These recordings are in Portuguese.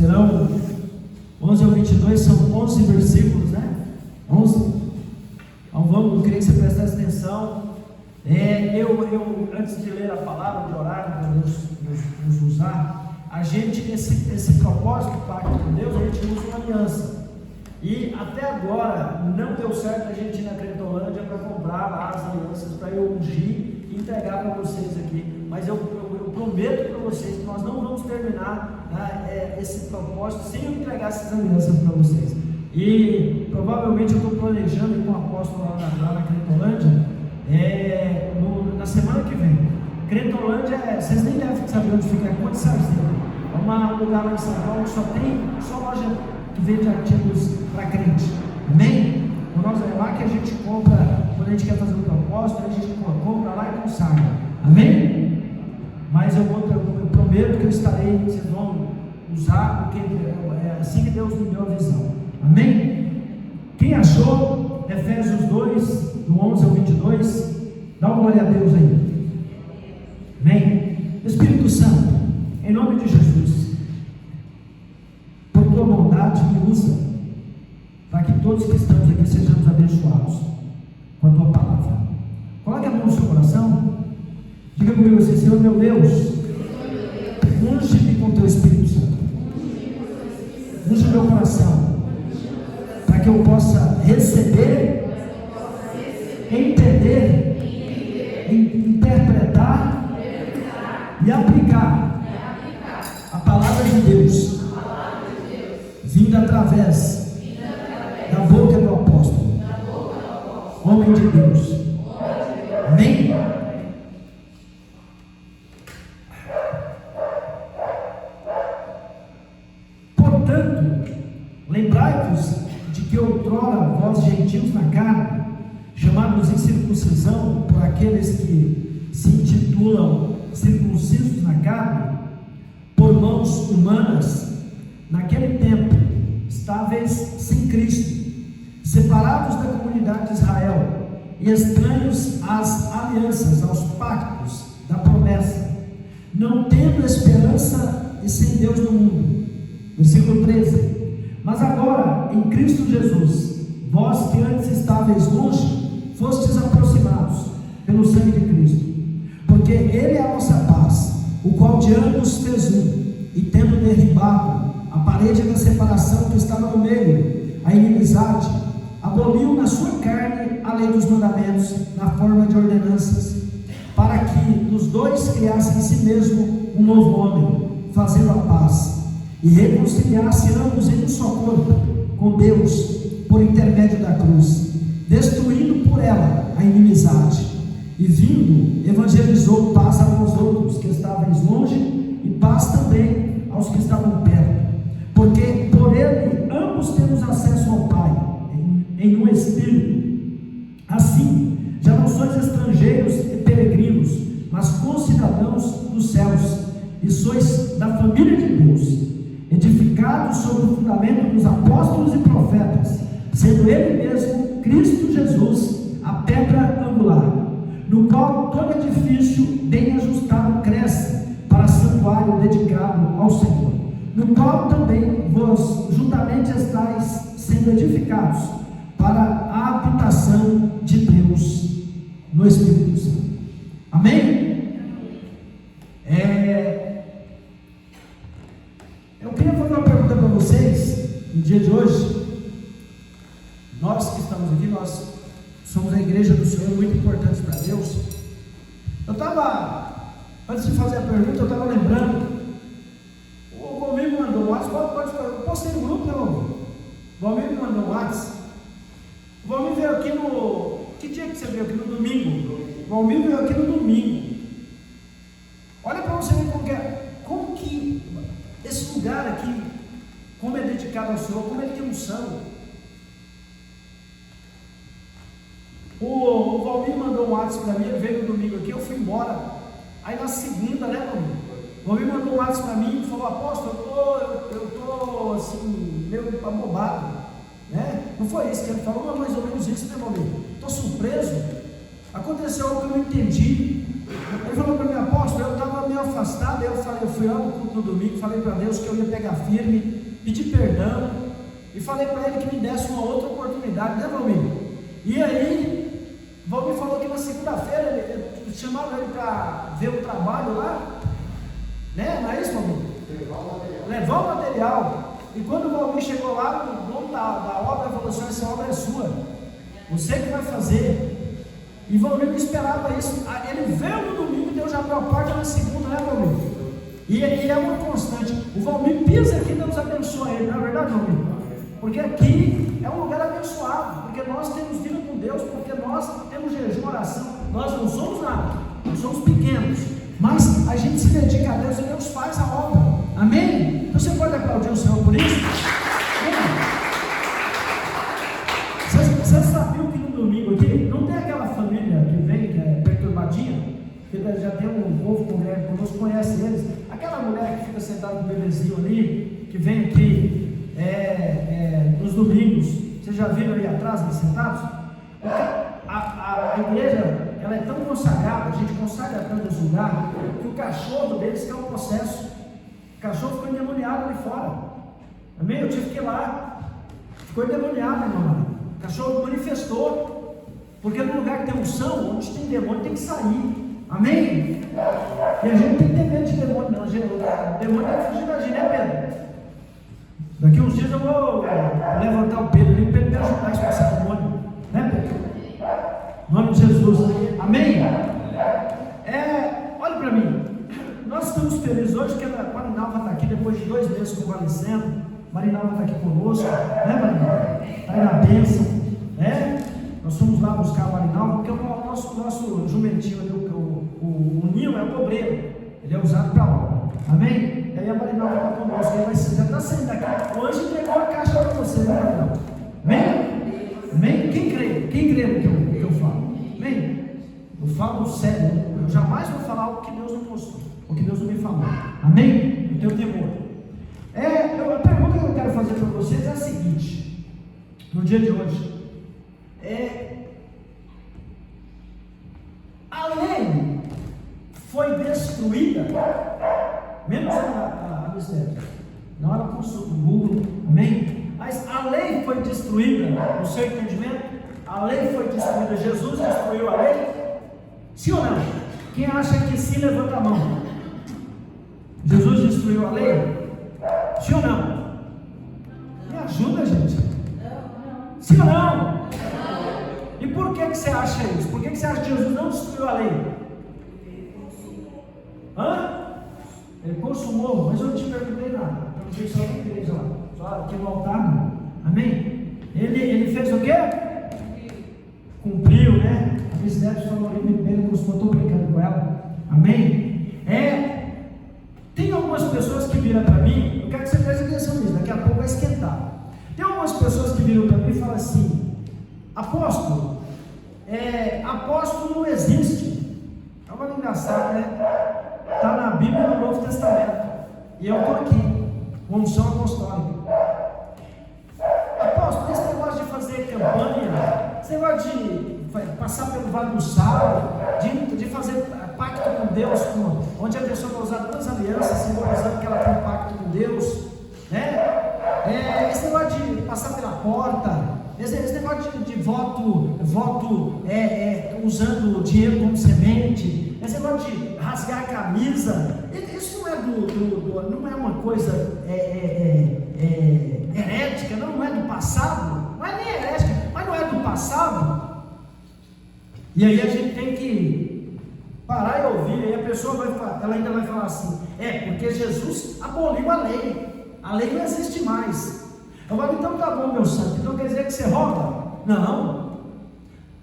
serão 11 ao 22, são 11 versículos, né? 11. Então eu queria que você prestasse atenção. Eu antes de ler a palavra, de orar, para Deus nos usar, a gente, esse propósito do pacto com Deus, a gente usa uma aliança. E até agora não deu certo a gente ir na Crentolândia para comprar lá as alianças para eu ungir e entregar para vocês aqui. Mas eu prometo para vocês que nós não vamos terminar esse propósito sem eu entregar essas alianças para vocês. E provavelmente eu estou planejando ir com o apóstolo lá na Crentolândia na semana que vem. Crentolândia, vocês nem devem saber onde fica, é Ponte Sarzeiro. É um lugar lá em São Paulo que só loja que vende artigos para crente. Amém? Então é lá que a gente compra, quando a gente quer fazer um propósito, a gente compra lá e consagra. Amém? Mas eu prometo que eu estarei, vocês vão usar, porque é assim que Deus me deu a visão. Amém? Quem achou Efésios 2, do 11 ao 22, dá uma glória a Deus aí. Amém? Espírito Santo, em nome de Jesus, por tua bondade, me usa, para que todos que estamos aqui sejamos abençoados com a tua palavra. Coloque a mão no seu coração, diga comigo assim: Senhor meu Deus, unge-me com teu Espírito Santo, unge meu coração, para que eu possa receber, entender, interpretar e aplicar a palavra de Deus, vinda através da boca do apóstolo, homem de Deus. Amém? Portanto, lembrai-vos de que outrora vós gentios na carne, chamados em circuncisão por aqueles que se intitulam circuncisos na carne, por mãos humanas, naquele tempo estáveis sem Cristo, separados da comunidade de Israel e estranhos às alianças, aos pactos da promessa, não tendo esperança e sem Deus no mundo. Versículo 13: mas agora em Cristo Jesus, vós que antes estáveis longe, fostes aproximados pelo sangue de Cristo, porque Ele é a nossa paz, o qual de ambos fez um, e tendo derribado a parede da separação que estava no meio, a inimizade, aboliu na sua carne a lei dos mandamentos na forma de ordenanças, para que dos dois criasse em si mesmo um novo homem, fazendo a paz, e reconciliasse ambos em um só corpo com Deus por intermédio da cruz, destruindo por ela a inimizade, e vindo evangelizou paz aos outros que estavam longe, e paz também aos que estavam perto, porque por ele ambos temos acesso ao Pai em um Espírito. Assim, já não sois estrangeiros e peregrinos, mas concidadãos dos céus, e sois da família de Deus, edificados sobre o fundamento dos apóstolos e profetas, sendo Ele mesmo, Cristo Jesus, a pedra angular, no qual todo edifício bem ajustado cresce para santuário dedicado ao Senhor, no qual também vós juntamente estáis sendo edificados para a habitação de Deus no Espírito Santo. Amém? Eu queria fazer uma pergunta para vocês no dia de hoje. Nós que estamos aqui, nós somos a igreja do Senhor, muito importantes para Deus. Eu estava, antes de fazer a pergunta, eu estava lembrando, o Valmir me mandou um WhatsApp, eu postei no grupo, né, Valmir? O Valmir me mandou um WhatsApp. O Valmir veio aqui que dia que você veio aqui? No domingo. O Valmir veio aqui no domingo. Olha para você ver como que esse lugar aqui, como é dedicado ao Senhor, como ele tem unção. O Valmir mandou um WhatsApp para mim, ele veio no domingo aqui, eu fui embora. Aí na segunda, né, Valmir? O Valmir mandou um WhatsApp para mim e falou: apóstolo, eu estou assim, meio abobado, né? Não foi isso que ele falou, mas mais ou menos isso, né, Valmir? Estou surpreso, aconteceu algo que eu não entendi. Ele falou para mim: apóstolo, eu estava meio afastado. Eu fui lá no culto no domingo, falei para Deus que eu ia pegar firme, pedir perdão, e falei para ele que me desse uma outra oportunidade, né, Valmir? E aí, Valmir falou que na segunda-feira chamaram ele para ver o trabalho lá, né? Não é isso, Valmir? Levar o material. E quando o Valmir chegou lá, o dono da obra falou assim: essa obra é sua, você que vai fazer. E Valmir não esperava isso. Ele veio no domingo e Deus já abriu a porta na segunda, né, Valmir? E é uma constante. O Valmir pisa aqui, Deus abençoa ele, não é verdade, Valmir? Porque aqui é um lugar abençoado, porque nós temos vida com Deus, porque nós temos jejum, oração. Nós não somos nada, nós somos pequenos, mas a gente se dedica a Deus e Deus faz a obra. Amém? Então você pode aplaudir o Senhor por isso? Você sabia que no domingo aqui não tem aquela família que vem, que é perturbadinha, que já tem um povo conosco, conhece eles, aquela mulher que fica sentada com o bebezinho ali, que vem aqui nos domingos, vocês já viram ali atrás, ali sentados? A igreja, ela é tão consagrada, a gente consagra tantos lugares, que o cachorro deles quer um processo. O cachorro ficou endemoniado ali fora. Amém? Eu tive que ir lá, ficou endemoniado, irmão. O cachorro manifestou, porque no lugar que tem unção, onde tem demônio, tem que sair. Amém? E a gente tem que ter medo de demônio, não. O demônio tem que fugir da gente, né, Pedro? Daqui uns dias eu vou levantar o Pedro ali, o Pedro me ajudar a expulsar o demônio, né, Pedro? Em nome de Jesus, amém? Olha para mim, nós estamos felizes hoje que a Marinalva está aqui depois de 2 meses convalescendo. Marinalva está aqui conosco, né, Marinalva? Está aí na bênção, né? Nós fomos lá buscar a Marinalva, porque o nosso jumentinho ali, o ninho é o cobreiro, ele é usado para obra, amém? E aí a Marinalva está conosco, ele já está saindo daqui. Hoje entregou a caixa para você, né, Marinalva? Amém? Amém? Quem crê no que eu falo? Amém? Eu falo sério, eu jamais vou falar o que Deus não mostrou, o que Deus não me falou, amém? Eu tenho temor. A pergunta que eu quero fazer para vocês é a seguinte: no dia de hoje, a lei foi destruída, menos a mistério. Na hora eu consulto o Google, amém? Mas a lei foi destruída, no seu entendimento, a lei foi destruída, Jesus destruiu a lei? Sim ou não? Quem acha que sim, levanta a mão. Jesus destruiu a lei? Sim ou não? Me ajuda, gente. Sim ou não? E por que você acha isso? Por que você acha que Jesus não destruiu a lei? Ele consumou, mas eu não te perguntei nada. Eu não sei só na igreja lá, só aqui no altar, não. Amém? Ele fez o quê? Cumpriu, né? A Miss Debs falou ali muito bem, eu estou brincando com ela. Amém? Tem algumas pessoas que viram para mim, eu quero que você preste atenção nisso, daqui a pouco vai esquentar. Tem algumas pessoas que viram para mim e falam assim: apóstolo, apóstolo não existe. É uma engraçado, né? Está na Bíblia e no Novo Testamento. E eu estou aqui, com unção apostólica. Apóstolo, esse negócio de fazer campanha, esse negócio de passar pelo Vale do Sal, de fazer pacto com Deus, onde a pessoa vai usar 2 alianças, simbolizando que ela tem um pacto com Deus, né? Esse negócio de passar pela porta, esse negócio de voto usando dinheiro como semente, esse negócio de rasgar a camisa, isso não é não é uma coisa herética, não é do passado, não é nem herética, mas não é do passado. E aí a gente tem que parar e ouvir, aí a pessoa ela ainda vai falar assim: porque Jesus aboliu a lei não existe mais. Agora, então tá bom, meu santo, então quer dizer que você rouba? Não.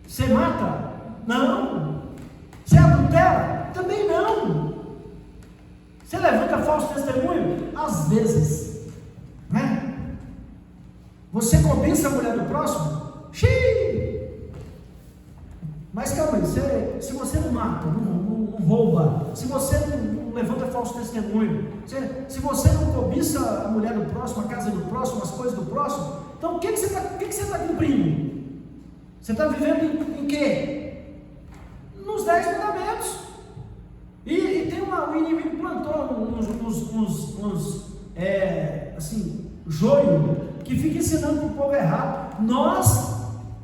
Você mata? Não. Você adultera? Também não. Você levanta falso testemunho? Às vezes, né? Você cobiça a mulher do próximo? Xiii! Mas calma aí, se você não mata, não rouba, se você não levanta falso testemunho, se você não cobiça a mulher do próximo, a casa do próximo, as coisas do próximo, então o que você está cumprindo? Você está vivendo em quê? Nos 10 mandamentos. o inimigo plantou assim, joio, que fica ensinando para o povo errado. Nós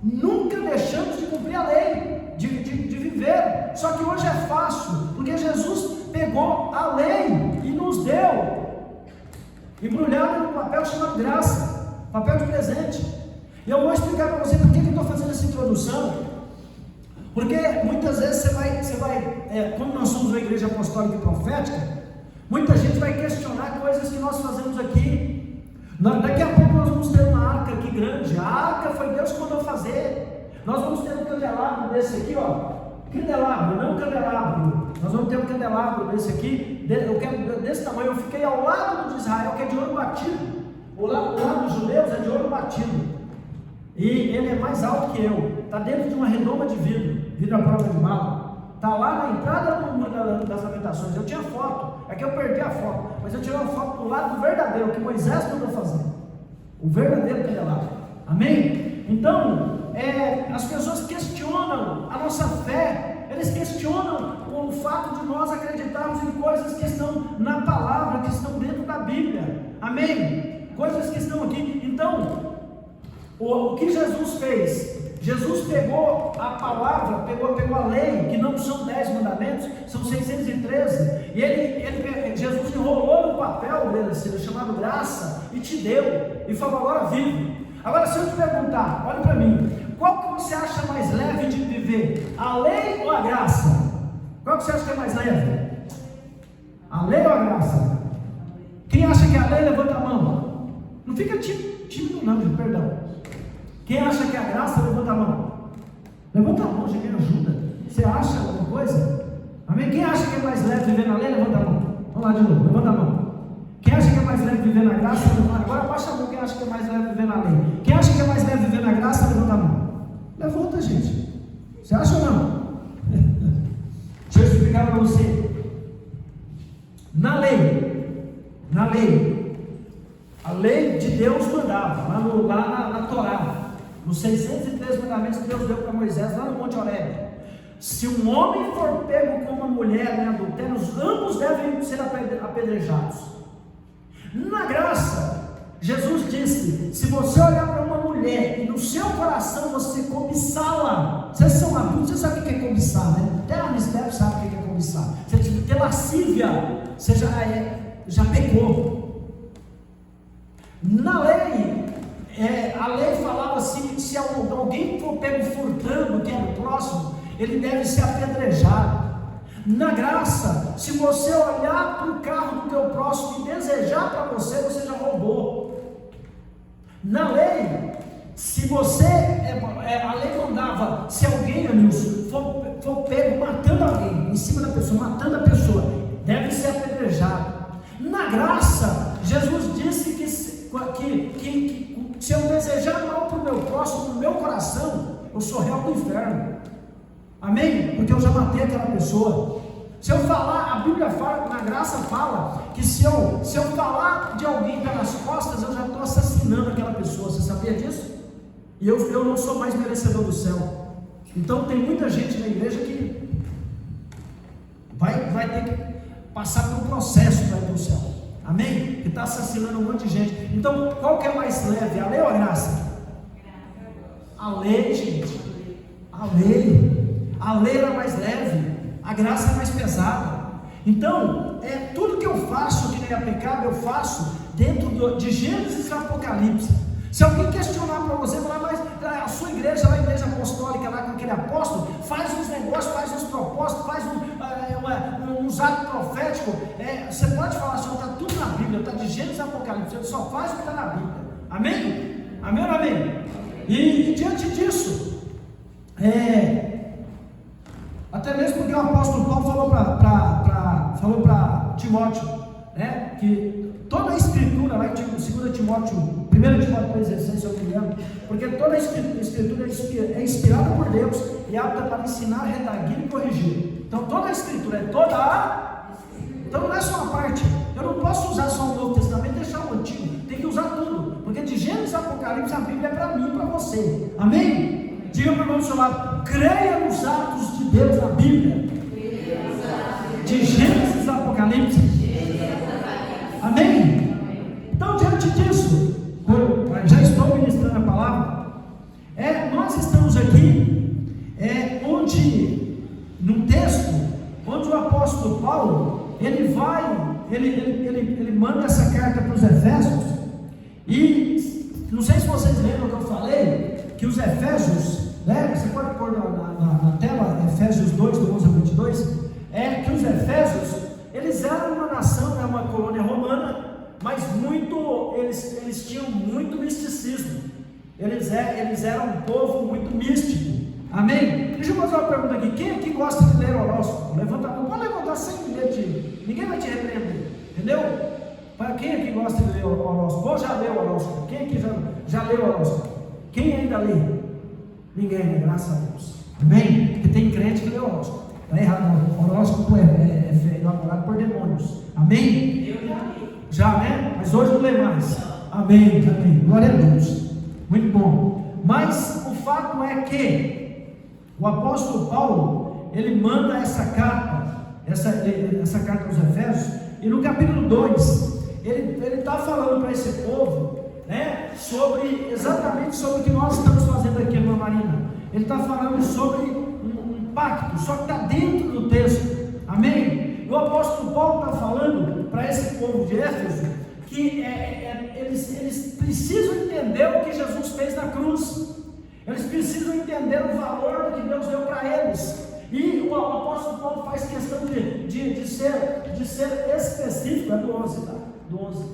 nunca deixamos de cumprir a lei, de viver. Só que hoje é fácil, porque Jesus pegou a lei e nos deu, embrulhado no papel chamado graça, papel de presente. E eu vou explicar para você por que eu estou fazendo essa introdução. Porque muitas vezes você vai, como nós somos uma igreja apostólica e profética, muita gente vai questionar coisas que nós fazemos aqui. Daqui a pouco nós vamos ter uma arca aqui grande. A arca foi Deus que mandou fazer. Nós vamos ter um candelabro desse aqui, ó. Candelabro, não candelabro. Nós vamos ter um candelabro desse aqui. Eu quero desse tamanho. Eu fiquei ao lado de Israel, que é de ouro batido. O lado dos judeus é de ouro batido. E ele é mais alto que eu. Está dentro de uma redoma de vidro à prova de bala. Está lá na entrada do Muro das Lamentações. Eu tinha foto, é que eu perdi a foto, mas eu tirei uma foto do lado do verdadeiro, que Moisés mandou fazer. O verdadeiro candelabro. Amém? Então, as pessoas questionam a nossa fé, eles questionam o fato de nós acreditarmos em coisas que estão na palavra, que estão dentro da Bíblia. Amém? Coisas que estão aqui. Então, o que Jesus fez? Jesus pegou a palavra, pegou a lei, que não são 10 mandamentos, são 613, e Jesus enrolou no papel dele, chamado graça, e te deu, e falou: agora vive. Agora, se eu te perguntar, olha para mim, qual que você acha mais leve de viver? A lei ou a graça? Qual que você acha que é mais leve? A lei ou a graça? Quem acha que é a lei, levanta a mão. Não fica tímido não, perdão. Quem acha que é a graça, levanta a mão. Levanta a mão, gente, me ajuda. Você acha alguma coisa? Amém? Quem acha que é mais leve viver na lei, levanta a mão. Vamos lá de novo, levanta a mão. Quem acha que é mais leve viver na graça, levanta a mão. Agora abaixa a mão, quem acha que é mais leve viver na lei. Quem acha que é mais leve viver na graça, levanta a mão. Levanta, gente. Você acha ou não? Deixa eu explicar para você. Na lei, a lei de Deus mandava, lá na Torá, nos 603 mandamentos que Deus deu para Moisés, lá no Monte Horebe. Se um homem for pego com uma mulher em adultério, ambos devem ser apedrejados. Na graça, Jesus disse: se você olhar para uma mulher e no seu coração você cobiçá-la, vocês são adultos, você sabe o que é cobiçar, né? Até a Amistério sabe o que é cobiçar. Você tem lascívia, você já pecou. Na lei, a lei falava assim: se alguém for pego furtando quem é do próximo, ele deve ser apedrejado. Na graça, se você olhar para o carro do teu próximo e desejar para você, você já roubou. Na lei, se você, a lei mandava, se alguém, amigos, for pego matando alguém, em cima da pessoa, matando a pessoa, deve ser apedrejado. Na graça, Jesus disse que se eu desejar mal para o meu próximo, no meu coração, eu sou réu do inferno. Amém? Porque eu já matei aquela pessoa. Se eu falar, a Bíblia fala, na graça fala, que se eu falar de alguém pelas costas, eu já estou assassinando aquela pessoa. Você sabia disso? E eu não sou mais merecedor do céu. Então tem muita gente na igreja que vai ter que passar por um processo para ir para o céu. Amém? Que está assassinando um monte de gente. Então, qual que é mais leve? A lei ou a graça? A lei, gente. A lei era mais leve. A graça é mais pesada. Então, tudo que eu faço que nem é pecado, eu faço dentro de Gênesis e Apocalipse. Se alguém questionar para você, falar: mas a sua igreja, a igreja apostólica lá com aquele apóstolo, faz uns negócios, faz uns propósitos, faz uns atos proféticos, você pode falar assim: está tudo na Bíblia, está de Gênesis e Apocalipse, ele só faz o que está na Bíblia. Amém? Amém ou amém? E diante disso, até mesmo porque o apóstolo Paulo falou para Timóteo, né, que toda a escritura, lá em 2 Timóteo, 1 Timóteo 3,16, se eu não me engano, porque toda a escritura é inspirada por Deus e apta para ensinar, redarguir e corrigir. Então toda a escritura é toda a... Então não é só uma parte. Eu não posso usar só o Novo Testamento e deixar o Antigo. Tem que usar tudo, porque de Gênesis a Apocalipse a Bíblia é para mim e para você. Amém? Diga para o irmão do seu lado: creia nos atos de Deus na Bíblia. De Gênesis a Apocalipse palavra. Nós estamos aqui, num texto, onde o apóstolo Paulo, ele manda essa carta para os Efésios, e não sei se vocês lembram que eu falei, que os Efésios, né, você pode pôr na tela, Efésios 2, do 11 a 22, que os Efésios, eles eram uma nação, uma colônia romana, mas eles tinham muito misticismo, eles eram um povo muito místico, amém? Deixa eu fazer uma pergunta aqui, quem aqui gosta de ler horóscopo? Levanta a mão, pode levantar sem medo, ninguém vai te repreender, entendeu? Para quem aqui gosta de ler horóscopo, ou já leu horóscopo? Quem aqui já leu horóscopo? Quem ainda lê? Ninguém, né? Graças a Deus, amém? Porque tem crente que lê horóscopo, está errado, não. Horóscopo é elaborado por demônios, amém? Eu já li. Já, né? Mas hoje não lê mais. Amém, amém. Glória a Deus. Muito bom. Mas o fato é que o apóstolo Paulo, ele manda essa carta aos Efésios, e no capítulo 2, ele está falando para esse povo, né, exatamente sobre o que nós estamos fazendo aqui na Marina. Ele está falando sobre um pacto, só que está dentro do texto. Amém? O apóstolo Paulo está falando para esse povo de Éfeso que eles precisam entender o que Jesus fez na cruz, eles precisam entender o valor que Deus deu para eles, e o apóstolo Paulo faz questão de ser específico, do 11, tá? Do 11,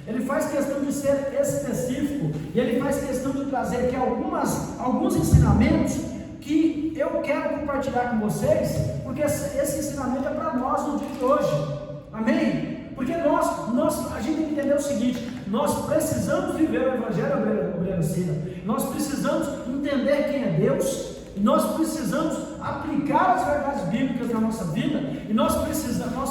ele faz questão de ser específico, e ele faz questão de trazer aqui alguns ensinamentos que eu quero compartilhar com vocês, porque esse ensinamento é para nós no dia de hoje, amém? Porque a gente tem que entender o seguinte: nós precisamos viver o Evangelho, obreiro Cira, nós precisamos entender quem é Deus, e nós precisamos aplicar as verdades bíblicas na nossa vida, e nós precisamos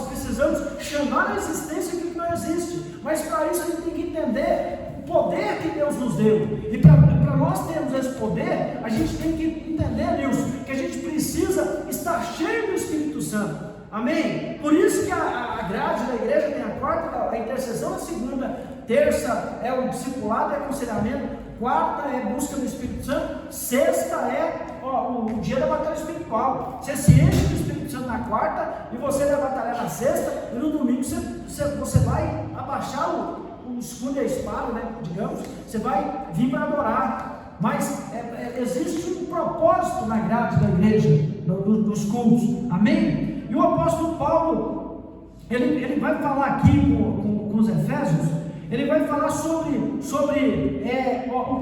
chamar a existência aquilo que não existe, mas para isso a gente tem que entender o poder que Deus nos deu, e para nós termos esse poder, a gente tem que entender, Nilson, que a gente precisa estar cheio do Espírito Santo, amém? Por isso que a grade da igreja tem a quarta, a intercessão, a segunda, terça é o discipulado e aconselhamento, quarta é busca do Espírito Santo, sexta é o dia da batalha espiritual. Você se enche do Espírito Santo na quarta, e você vai batalhar na sexta, e no domingo você vai abaixar o escudo e a espada, né, digamos, você vai vir para adorar, mas existe um propósito na grade da igreja, dos cultos, amém? E o apóstolo Paulo, ele vai falar aqui com os Efésios, ele vai falar sobre o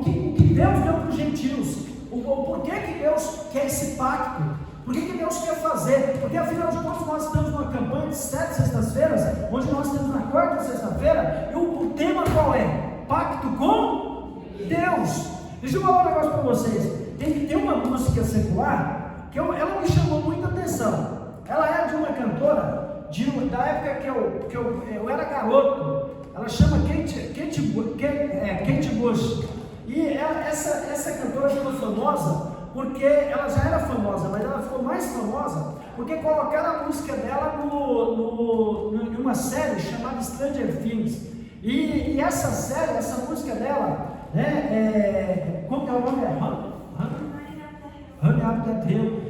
que Deus deu para os gentios, o porquê que Deus quer esse pacto, por que Deus quer fazer, porque afinal de contas nós estamos numa campanha de 7 sextas-feiras, onde nós estamos na quarta sexta-feira, e o tema qual é? Pacto com Deus. Deixa eu falar um negócio para vocês, tem uma música secular, que ela me chamou muita atenção, ela é de uma cantora, da época que eu era garoto, ela chama Kate Bush, e essa cantora ficou famosa, porque ela já era famosa, mas ela ficou mais famosa, porque colocaram a música dela em uma série chamada Stranger Things, e essa série, essa música dela, né, como que é o nome? Honey Up That Hill.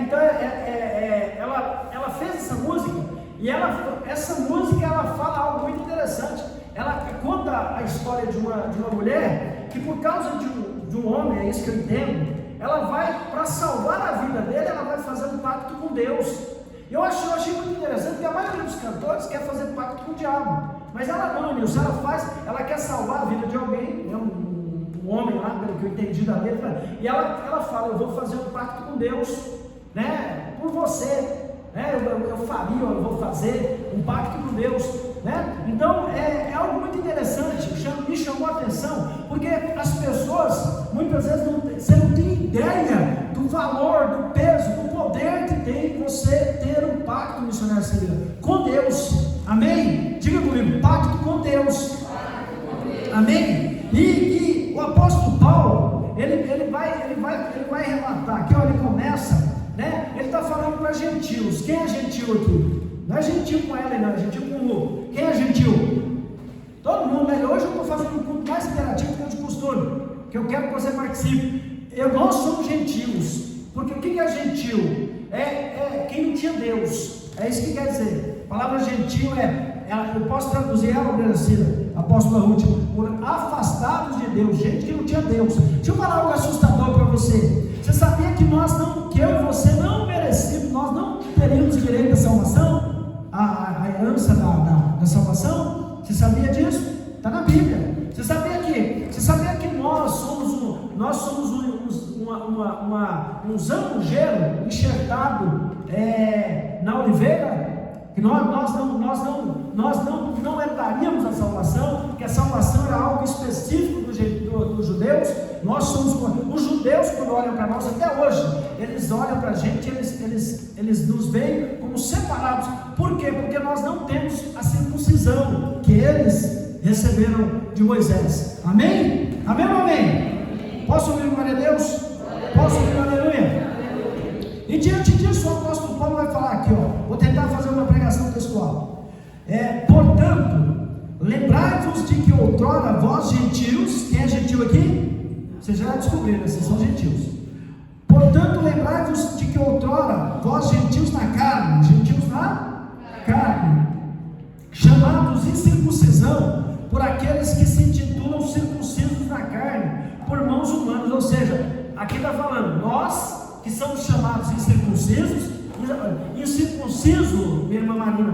Então ela fez essa música, e essa música ela fala algo muito interessante. Ela conta a história de uma mulher que, por causa de um homem, é isso que eu entendo, ela vai, para salvar a vida dele, ela vai fazer um pacto com Deus. Eu achei muito interessante, porque a maioria dos cantores quer fazer pacto com o diabo, mas ela não, Nilson, ela quer salvar a vida de alguém, né, um homem lá, pelo que eu entendi da letra, e ela fala: eu vou fazer um pacto com Deus, né, por você, né, eu vou fazer um pacto com Deus, né? Então é algo muito interessante, me chamou a atenção, porque as pessoas muitas vezes você não tem ideia do valor, do peso, do poder que tem você ter um pacto, missionário Cira, com Deus, amém? Diga comigo: pacto com Deus, amém? E o apóstolo Paulo, ele vai relatar aqui, ele começa, né? Ele está falando para gentios. Quem é gentil aqui? Não é gentil com ela, não, é gentil com o Lu. Quem é gentil? Todo mundo, né? Hoje eu estou fazendo um culto mais interativo que eu de costume. que eu quero que você participe. Nós somos gentios, porque o que é gentil? É quem não tinha Deus. É isso que quer dizer. A palavra gentil eu posso traduzir ela, apóstola Ruth, por afastados de Deus, gente que não tinha Deus. Deixa eu falar algo assustador para você. Você sabia que que eu e você não merecemos, nós não teríamos direito à salvação, a herança da salvação? Você sabia disso? Está na Bíblia. Você sabia que nós somos uns angujeiros enxertados na oliveira? Que nós não herdaríamos a salvação, que a salvação era algo específico dos judeus. Nós somos os judeus, quando olham para nós até hoje, eles olham para a gente, eles nos veem como separados. Por quê? Porque nós não temos a circuncisão que eles receberam de Moisés. Amém? Amém ou amém? Posso ouvir glória a Deus? Posso ouvir aleluia? E diante disso, o apóstolo Paulo vai falar aqui, vou tentar fazer uma pregação textual. Portanto, lembrai-vos de que outrora vós gentios, quem é gentil aqui? Vocês já descobriram, vocês são gentios. Portanto, lembrai-vos de que outrora vós gentios na carne, chamados incircuncisão por aqueles que se intitulam circuncisos na carne, por mãos humanas. Ou seja, aqui está falando, nós que somos chamados incircuncisos. Incircunciso, minha irmã Marina,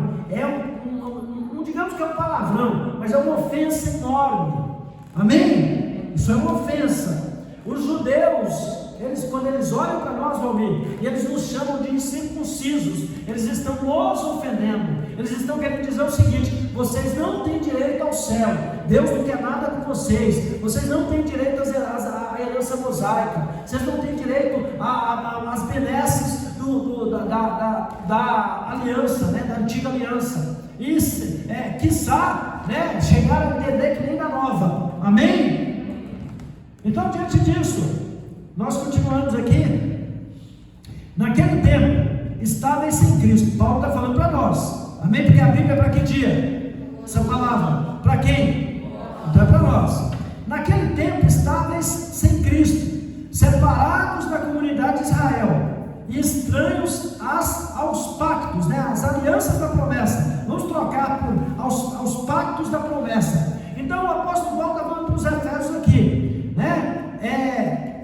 digamos que é um palavrão, mas é uma ofensa enorme. Amém? Isso é uma ofensa. Os judeus, quando eles olham para nós, Valmir, e eles nos chamam de incircuncisos, eles estão nos ofendendo. Eles estão querendo dizer o seguinte: vocês não têm direito ao céu, Deus não quer nada com vocês, vocês não têm direito à herança mosaica, vocês não têm direito às benesses da aliança, da antiga aliança. Isso, quiçá, chegaram a entender que nem da nova. Amém? Então, diante disso, nós continuamos aqui. Naquele tempo, estáveis sem Cristo. Paulo está falando para nós. Amém? Porque a Bíblia é para que dia? Essa palavra, para quem? Então é para nós. Naquele tempo, estáveis sem Cristo, separados da comunidade de Israel e estranhos aos pactos, às alianças da promessa. Vamos trocar aos pactos da promessa. Então o apóstolo Paulo está falando para os Efésios aqui,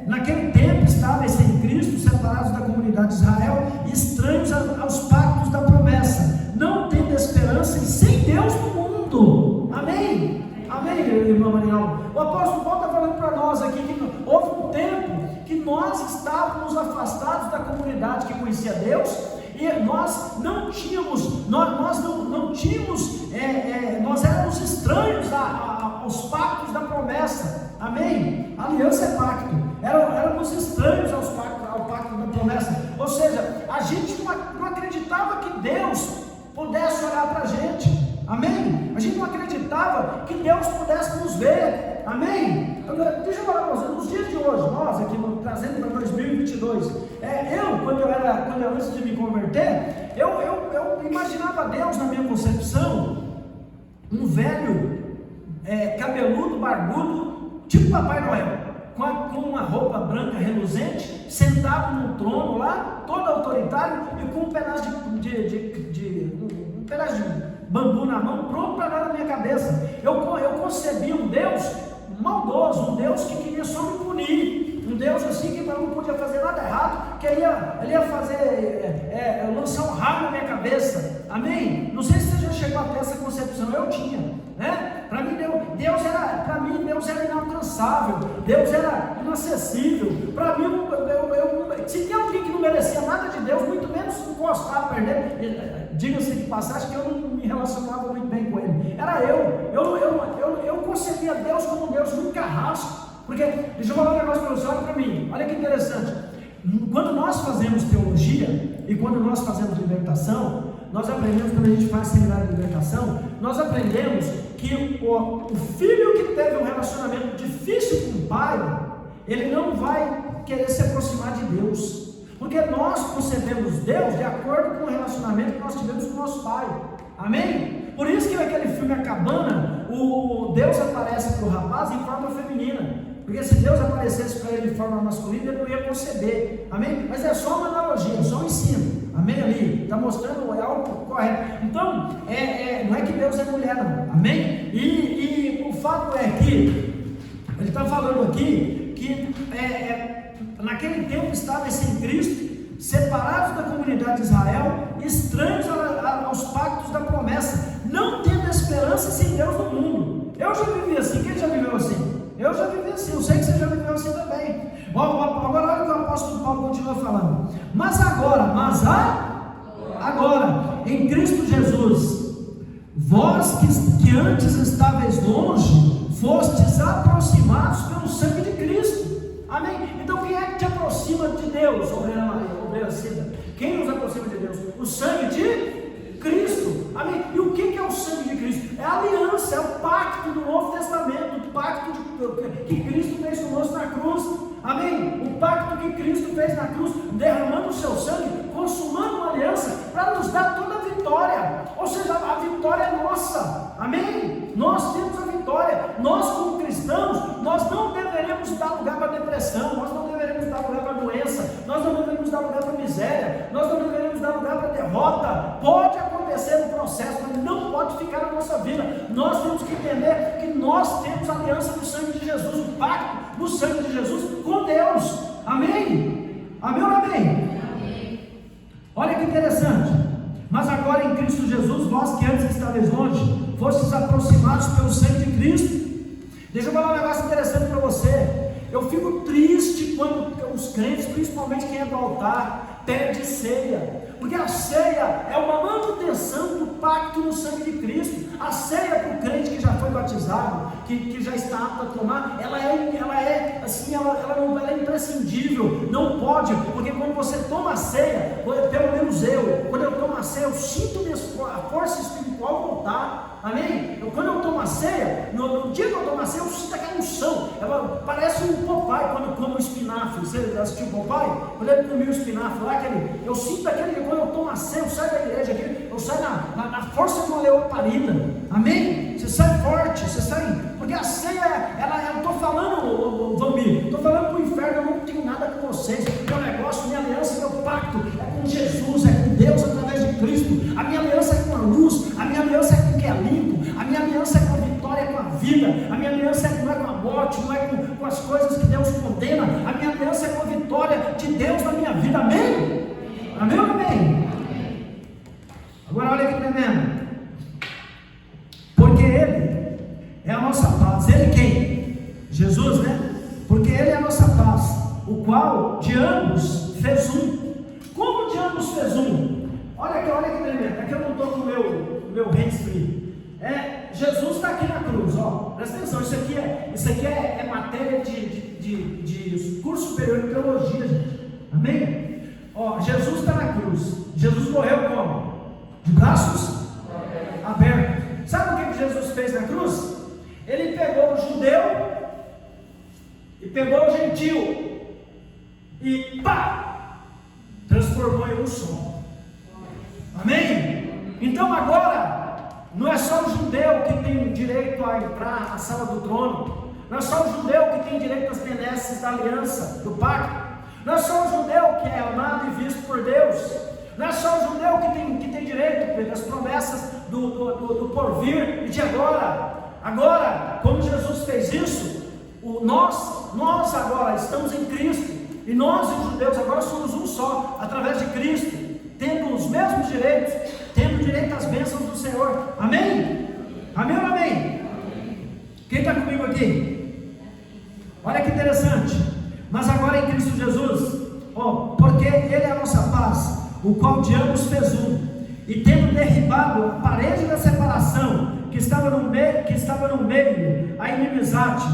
naquele tempo estáveis sem Cristo, separados da comunidade de Israel e estranhos aos pactos da promessa, não tendo esperança e sem Deus no mundo. Amém? Amém, irmã Marinaldo? O apóstolo Paulo está falando para nós aqui que houve um tempo que nós estávamos afastados da comunidade que conhecia Deus, e nós não tínhamos, nós éramos estranhos aos pactos da promessa. Amém? Aliança é pacto. Éramos estranhos ao pacto da promessa. Ou seja, a gente não acreditava que Deus pudesse olhar para a gente. Amém? A gente não acreditava que Deus pudesse nos ver. Amém? Agora, deixa eu falar para vocês, nos dias de hoje, nós aqui trazendo para 2022, quando eu antes de me converter, eu imaginava Deus na minha concepção, um velho, cabeludo, barbudo, tipo Papai Noel, com uma roupa branca reluzente, sentado no trono lá, todo autoritário, e com um pedaço de bambu na mão, pronto para dar na minha cabeça. Eu concebi um Deus maldoso, um Deus que queria só me punir, um Deus assim que não podia fazer nada errado, que ele ia fazer, lançar um raio na minha cabeça. Amém? Não sei se você já chegou a ter essa concepção, eu tinha, Para mim Deus era inalcançável, Deus era inacessível. Para mim, se tem alguém que não merecia nada de Deus, muito menos encostar perto dele, diga-se de passagem que eu não me relacionava muito bem com ele, era eu concebia Deus como um Deus muito carrasco. Porque, deixa eu falar um negócio para você, olha para mim, olha que interessante. Quando nós fazemos teologia e quando nós fazemos libertação, nós aprendemos, quando a gente faz seminário de libertação, nós aprendemos que o filho que teve um relacionamento difícil com o pai, ele não vai querer se aproximar de Deus, porque nós concebemos Deus de acordo com o relacionamento que nós tivemos com o nosso pai. Amém? Por isso que naquele filme A Cabana, o Deus aparece para o rapaz em forma feminina. porque se Deus aparecesse para ele de forma masculina, ele não ia conceber, amém? Mas é só uma analogia, só um ensino, amém? Ali, está mostrando algo correto. Então, não é que Deus é mulher, não, amém? E o fato é que, ele está falando aqui, que naquele tempo estavam sem Cristo, separados da comunidade de Israel, estranhos aos pactos da promessa, não tendo esperança sem Deus no mundo. Eu já vivi assim, quem já viveu assim? Eu já vivi assim, eu sei que você já viveu assim também. Agora olha o que o apóstolo Paulo continua falando. Mas agora, em Cristo Jesus, vós que antes estáveis longe, fostes aproximados pelo sangue de Cristo. Amém? Então quem é que te aproxima de Deus, obreira Cida? Quem nos aproxima de Deus? O sangue de Cristo. Amém? E o que é o sangue de Cristo? É a aliança, é o pacto do Novo Testamento, o pacto que Cristo fez conosco na cruz. Amém? O pacto que Cristo fez na cruz, derramando o seu sangue, consumando uma aliança para nos dar toda a vitória. Ou seja, a vitória é nossa. Amém? Nós temos a vitória. Nós, como cristãos, nós não deveremos dar lugar para a depressão, nós não deveremos dar lugar para a doença, nós não deveremos dar lugar para a miséria, nós não deveremos dar lugar para a derrota. Pode acontecer no processo, mas não pode ficar na nossa vida. Nós temos que entender que nós temos a aliança do sangue de Jesus, o pacto do sangue de Jesus com Deus. Amém? Amém ou não amém? Olha que interessante. Mas agora em Cristo Jesus, vós que antes estáveis longe, fostes aproximados pelo sangue de Cristo. Deixa eu falar um negócio interessante para você. Eu fico triste quando os crentes, principalmente quem é do altar, perde ceia. Porque a ceia é uma manutenção do pacto no sangue de Cristo. A ceia para o crente que já foi batizado, que já está apto a tomar, ela é imprescindível. Não pode, porque quando você toma a ceia, pelo menos quando eu tomo a ceia, eu sinto a força espiritual voltar. Amém? Quando eu tomo a ceia, no dia que eu tomo a ceia, eu sinto aquela unção. Parece um Popeye quando come o espinafre. Você assistiu o Popeye? Quando ele comia o espinafre lá, eu sinto aquele, quando eu tomo a ceia, eu saio da igreja, eu saio na força de uma leoa parida. Amém? Você sai forte, você sai. Porque a ceia, eu estou falando, Valmir, estou falando para o inferno, eu não tenho nada com vocês. Meu negócio, minha aliança, meu pacto é com Jesus, é com Deus através de Cristo. A minha aliança é com a luz, a minha aliança é com o que é limpo, a minha aliança é com a vitória, é com a vida, a minha aliança não é com a morte, não é com as coisas que Deus condena, a minha aliança é com a vitória de Deus na minha vida. Amém? Amém ou amém? Agora olha que tremendo. Porque Ele é a nossa paz. Ele quem? Jesus, né? Porque Ele é a nossa paz, o qual de ambos fez um. Como de ambos fez um? Olha que tremendo. Aqui eu não estou com o meu hands-free. Jesus está aqui na cruz, ó. Presta atenção, isso aqui é matéria de curso superior de teologia, gente. Amém? Ó, Jesus está na cruz. Jesus morreu como? De braços abertos. Sabe o que Jesus fez na cruz? Ele pegou o judeu e pegou o gentil e pá! Transformou em um só. Amém? Então agora não é só o judeu que tem direito a entrar na sala do trono, não é só o judeu que tem direito às benesses da aliança, do pacto, não é só o judeu que é amado e visto por Deus, não é só o judeu que tem direito às promessas do porvir e de agora. Agora, como Jesus fez isso, nós agora estamos em Cristo, e nós e os judeus agora somos um só, através de Cristo, tendo os mesmos direitos, tendo direito às bênçãos do Senhor. Amém? Amém ou não amém? Quem está comigo aqui? Olha que interessante. Mas agora em Cristo Jesus, porque Ele é a nossa paz, o qual de ambos fez um, e tendo derribado a parede da separação que estava no meio, a inimizade,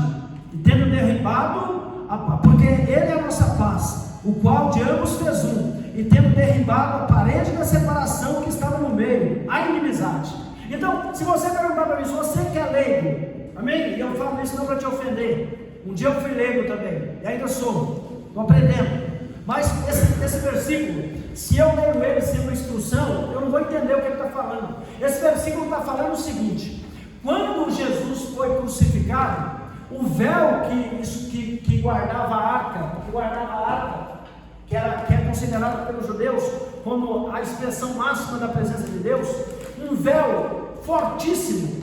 e tendo derribado, porque Ele é a nossa paz, o qual de ambos fez um, e tendo derribado a parede da separação que estava no meio, a inimizade. Então, se você perguntar para mim, se você que é leigo, amém? E eu falo isso não para te ofender. Um dia eu fui leigo também, e ainda sou, estou aprendendo. Mas esse versículo, se eu leio ele sem uma instrução, eu não vou entender o que ele está falando. Esse versículo está falando o seguinte: quando Jesus foi crucificado, o véu que guardava a arca, que é considerado pelos judeus como a expressão máxima da presença de Deus, um véu fortíssimo,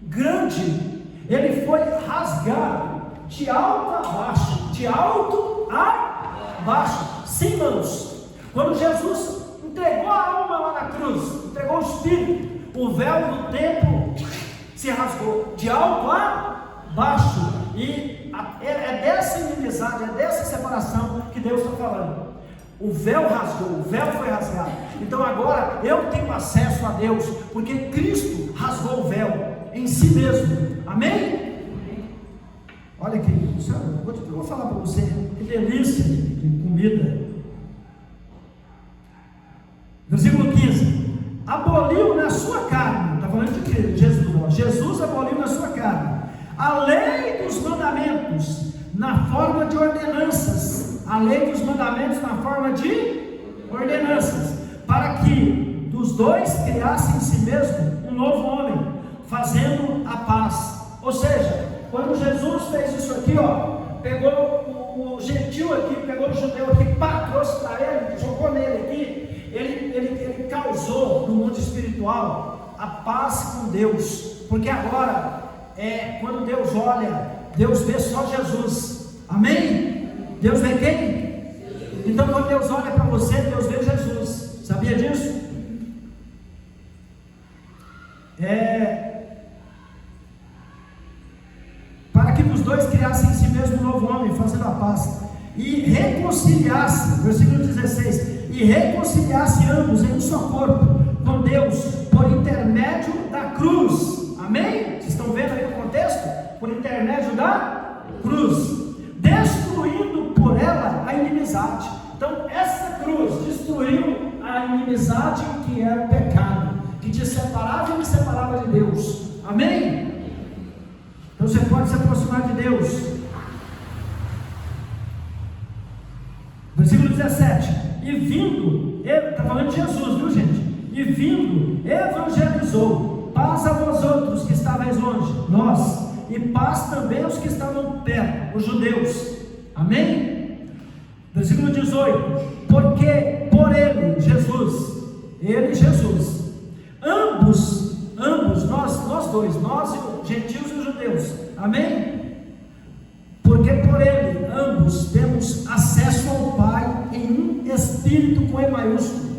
grande, ele foi rasgado de alto a baixo, sem mãos. Quando Jesus entregou a alma lá na cruz, entregou o Espírito, o véu do templo se rasgou de alto a baixo, e é dessa inimizade, é dessa separação que Deus está falando. O véu rasgou, o véu foi rasgado. Então agora eu tenho acesso a Deus, porque Cristo rasgou o véu em si mesmo. Amém? Olha aqui, eu vou falar para você, que delícia de comida. Versículo 15: aboliu na sua carne, está falando de que Jesus aboliu na sua carne a lei dos mandamentos na forma de ordenanças, a lei dos mandamentos na forma de ordenanças, para que dos dois criassem em si mesmo um novo homem, fazendo a paz. Ou seja, quando Jesus fez isso aqui, pegou o gentil aqui, pegou o judeu aqui, trouxe para ele, jogou nele aqui, ele causou no mundo espiritual a paz com Deus, porque agora, quando Deus olha, Deus vê só Jesus. Amém? Deus vê quem? Então quando Deus olha para você, Deus vê Jesus. Sabia disso? Para que os dois criassem em si mesmo um novo homem, fazendo a paz, e reconciliasse, versículo 16, e reconciliasse ambos em um só corpo com Deus, por intermédio da cruz. Amém? Vocês estão vendo aí o contexto? Por intermédio da cruz, destruindo por ela a inimizade. Então essa cruz destruiu a inimizade, que era o pecado, que te separava e me separava de Deus. Amém? Então você pode se aproximar de Deus. Versículo 17: e vindo, ele está falando de Jesus, viu gente? E vindo, evangelizou: paz a vós outros que estáveis longe, nós, e paz também aos que estavam perto, os judeus. Amém? Versículo 18: porque por ele, Jesus, ambos, nós dois, nós, os gentios e os judeus. Amém? Porque por ele, ambos, temos acesso ao Pai em um Espírito com E maiúsculo.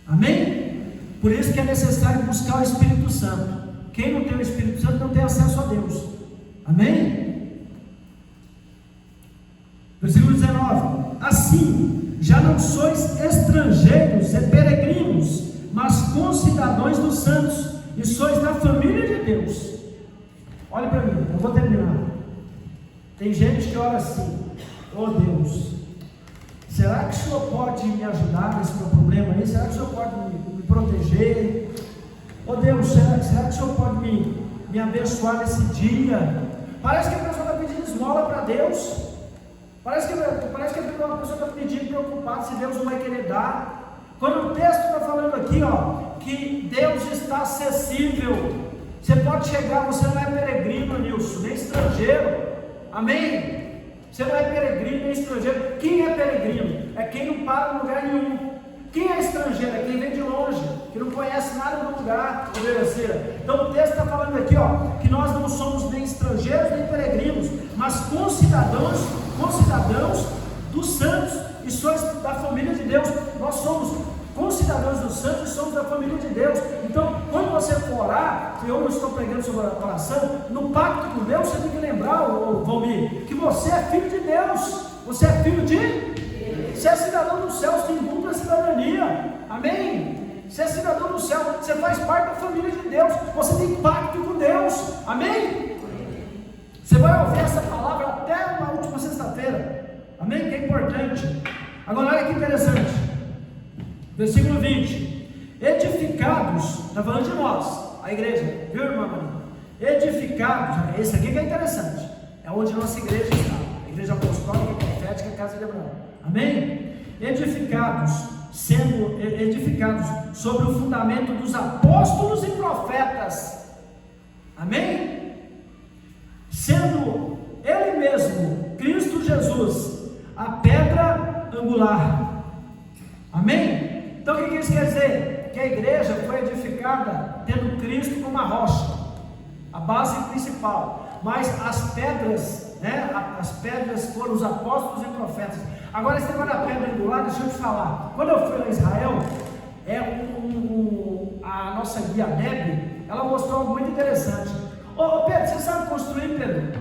Amém? Por isso que é necessário buscar o Espírito Santo. Quem não tem o Espírito Santo não tem acesso a Deus. Amém? Versículo 19: assim, já não sois estrangeiros e peregrinos, mas concidadãos dos santos, e sois da família de Deus. Olha para mim, eu vou terminar. Tem gente que ora assim: oh Deus, será que o Senhor pode me ajudar nesse meu problema aí? Será que o Senhor pode me proteger? Oh Deus, será que o Senhor pode me abençoar nesse dia? Parece que a pessoa está pedindo esmola para Deus. Parece que a pessoa está pedindo preocupada se Deus não vai querer dar. Quando o texto está falando aqui, que Deus está acessível. Você pode chegar, você não é peregrino, Nilson, nem estrangeiro. Amém? Você não é peregrino nem estrangeiro. Quem é peregrino? É quem não para em lugar nenhum. Quem é estrangeiro? É quem vem de longe, que não conhece nada do lugar. Então o texto está falando aqui, que nós não somos nem estrangeiros nem peregrinos, mas concidadãos dos santos, e sois da família de Deus. Nós somos concidadãos dos santos e somos da família de Deus. Então, quando você for orar, eu não estou pregando sobre a oração, no pacto com Deus, você tem que lembrar, Valmir, que você é filho de Deus. Você é filho de? Você é cidadão do céu, você tem dupla cidadania. Amém? Você é cidadão do céu, você faz parte da família de Deus, você tem pacto com Deus. Amém? Você vai ouvir essa palavra até na última sexta-feira. Amém? Que é importante. Agora olha que interessante. Versículo 20: edificados, está falando de nós, a igreja, viu, irmã? Edificados, esse aqui que é interessante, é onde nossa igreja está, a igreja apostólica, profética, casa de Abraão. Amém? Sendo edificados sobre o fundamento dos apóstolos e profetas. Amém? sendo Ele mesmo, Cristo Jesus, a pedra angular. Amém? Então o que isso quer dizer? Que a igreja foi edificada tendo Cristo como a rocha, a base principal, mas as pedras, né? As pedras foram os apóstolos e profetas. Agora esse negócio da pedra angular, deixa eu te falar. Quando eu fui lá em Israel, a nossa guia Deb, ela mostrou algo muito interessante. Ô Pedro, você sabe construir, Pedro?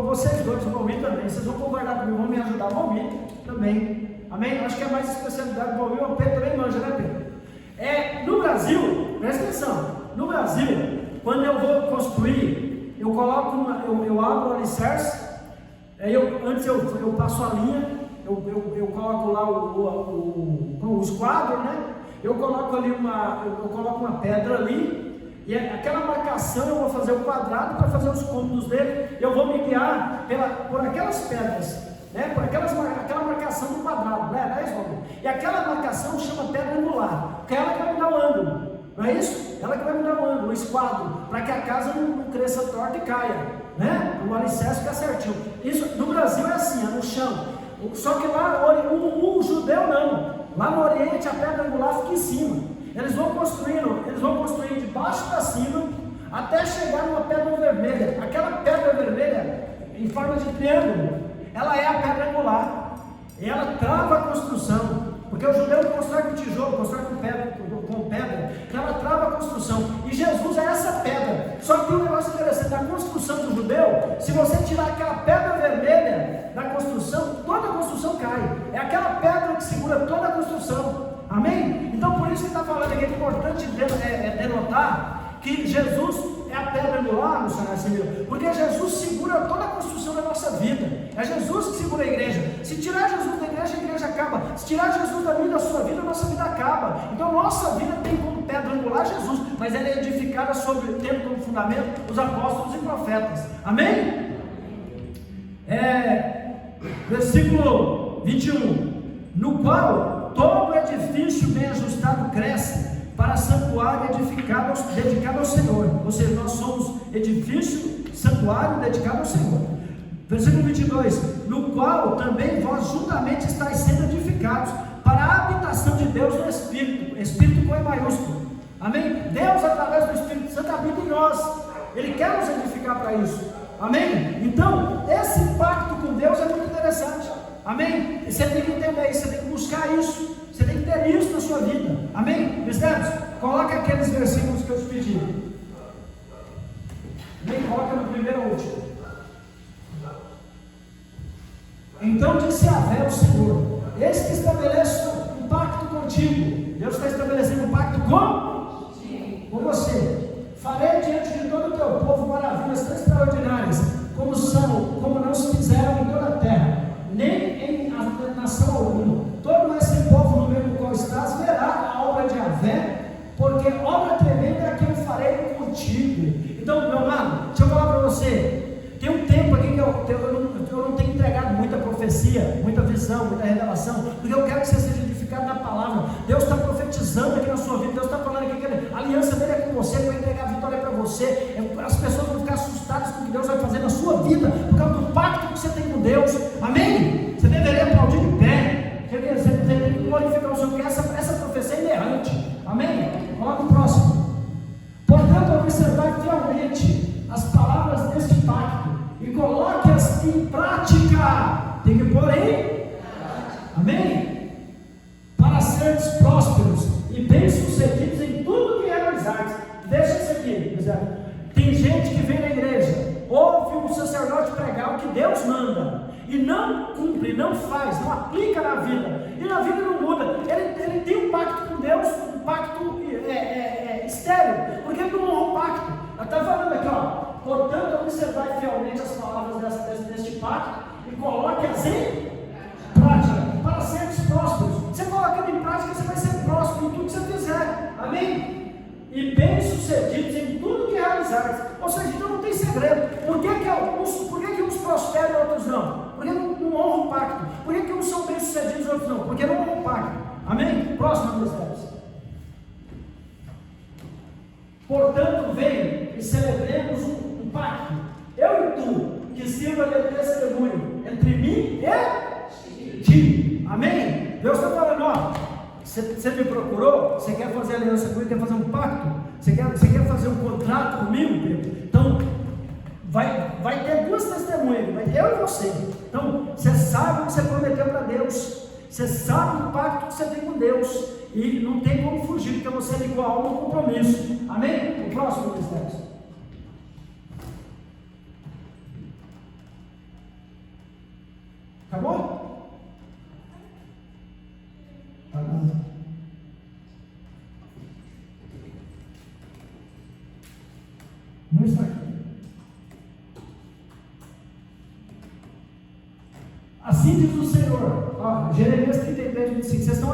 Vocês dois vão vir também, vocês vão concordar comigo, vão me ajudar, vão vir também. Amém? Acho que é mais especialidade do ouvir, o Pedro também manja, né, Pedro? No Brasil, presta atenção, no Brasil, quando eu vou construir, eu coloco eu abro o alicerce, antes eu passo a linha, eu coloco lá os quadros, né? Eu coloco ali eu coloco uma pedra ali, e aquela marcação eu vou fazer o quadrado para fazer os cômodos dele, eu vou me guiar por aquelas pedras, né? Por aquela marcação do quadrado, né? E aquela marcação chama pedra angular, porque é ela que vai me dar o ângulo, não é isso? Ela que vai me dar o ângulo, o esquadro, para que a casa não cresça torta e caia, né? O alicerce fica certinho. Isso no Brasil é assim, é no chão. Só que lá o judeu não. Lá no Oriente a pedra angular fica em cima. Eles vão construindo de baixo para cima até chegar numa pedra vermelha. Aquela pedra vermelha em forma de triângulo, ela é a pedra angular. E ela trava a construção. Porque o judeu constrói com tijolo, constrói com pedra, então ela trava a construção. E Jesus é essa pedra. Só que tem um negócio interessante, da construção do judeu, se você tirar aquela pedra vermelha da construção, toda a construção cai. É aquela pedra que segura toda a construção. Amém? Então por isso que está falando aqui, é importante denotar que Jesus é a pedra angular no cenário civil, porque Jesus segura toda a construção da nossa vida. É Jesus que segura a igreja. Se tirar Jesus da igreja, a igreja acaba. Se tirar Jesus da minha, da sua vida, a nossa vida acaba. Então nossa vida tem como pedra angular Jesus, mas ela é edificada tendo como fundamento os apóstolos e profetas. Amém? Versículo 21, no qual todo edifício bem ajustado cresce para santuário dedicado ao Senhor. Ou seja, nós somos edifício, santuário dedicado ao Senhor. Versículo 22, no qual também vós juntamente estáis sendo edificados para a habitação de Deus no Espírito, Espírito com E maiúsculo. Amém? Deus, através do Espírito Santo, habita em nós. Ele quer nos edificar para isso. Amém? Então, esse pacto com Deus é muito interessante. Amém? E você tem que entender isso, você tem que buscar isso. Você tem que ter isso na sua vida. Amém? Cristãos, coloca aqueles versículos que eu te pedi. Amém? Coloca no primeiro ou último. Então disse Yahvé o Senhor: eis que estabeleço um pacto contigo. Deus está estabelecendo um pacto com você. Farei diante de todo o teu povo maravilhas tão extraordinárias, como não se fizeram em toda a terra, nem em nação alguma. Todo esse povo no meio do qual estás verá a obra de Yahvé, porque obra tremenda é a que eu farei contigo. Então, meu amado, deixa eu falar para você. Tem um tempo aqui que eu não tenho entregado muita profecia, muita visão, muita revelação, porque eu quero que você seja edificado na palavra. Deus está profetizando aqui na sua vida. Deus está falando aqui que a aliança dele é com você, vai entregar a vitória para você. As pessoas vão ficar assustadas com o que Deus vai fazer na sua vida, por causa do pacto que você tem com Deus. Amém? Você deveria aplaudir de pé. Você tem que glorificar o Senhor, porque essa profecia é inerrante. Amém? Coloca o próximo. Portanto, observar fielmente as palavras deste pacto e coloque-as em prática. Tem que pôr aí. Amém? Para seres prósperos e bem-sucedidos em tudo que realizares. Deixa isso aqui. Tem gente que vem na igreja, ouve um sacerdote pregar o que Deus manda e não cumpre, não faz, não aplica na vida, e na vida não muda. Ele tem um pacto com Deus, um pacto estéril, porque ele não honra o pacto. Ela está falando aqui, ó. Portanto, observar fielmente as palavras deste pacto e coloque-as em prática, para seres prósperos. Você coloca em prática, você vai ser próspero em tudo que você fizer. Amém? E bem-sucedidos em tudo que realizares. Ou seja, então não tem segredo. Por que uns prosperam e outros não? Porque não honram o pacto. Por que uns são bem-sucedidos e outros não? Porque não honram o pacto. Amém? Próximo, meus irmãos. Portanto, venham e celebremos um pacto. eu e tu, que sirva de testemunho entre mim e ti. Amém? Deus está falando, ó, você me procurou, você quer fazer aliança comigo, quer fazer um pacto, você quer fazer um contrato comigo, Pedro? Então, vai ter duas testemunhas, vai ter eu e você. Então, você sabe o que você prometeu para Deus, você sabe o pacto que você tem com Deus, e não tem como fugir, porque você ligou a alma ao compromisso. Amém? O próximo, Luiz. Acabou? Tá bom. Não está aqui. Assim diz o Senhor. Jeremias 33, 25. Vocês estão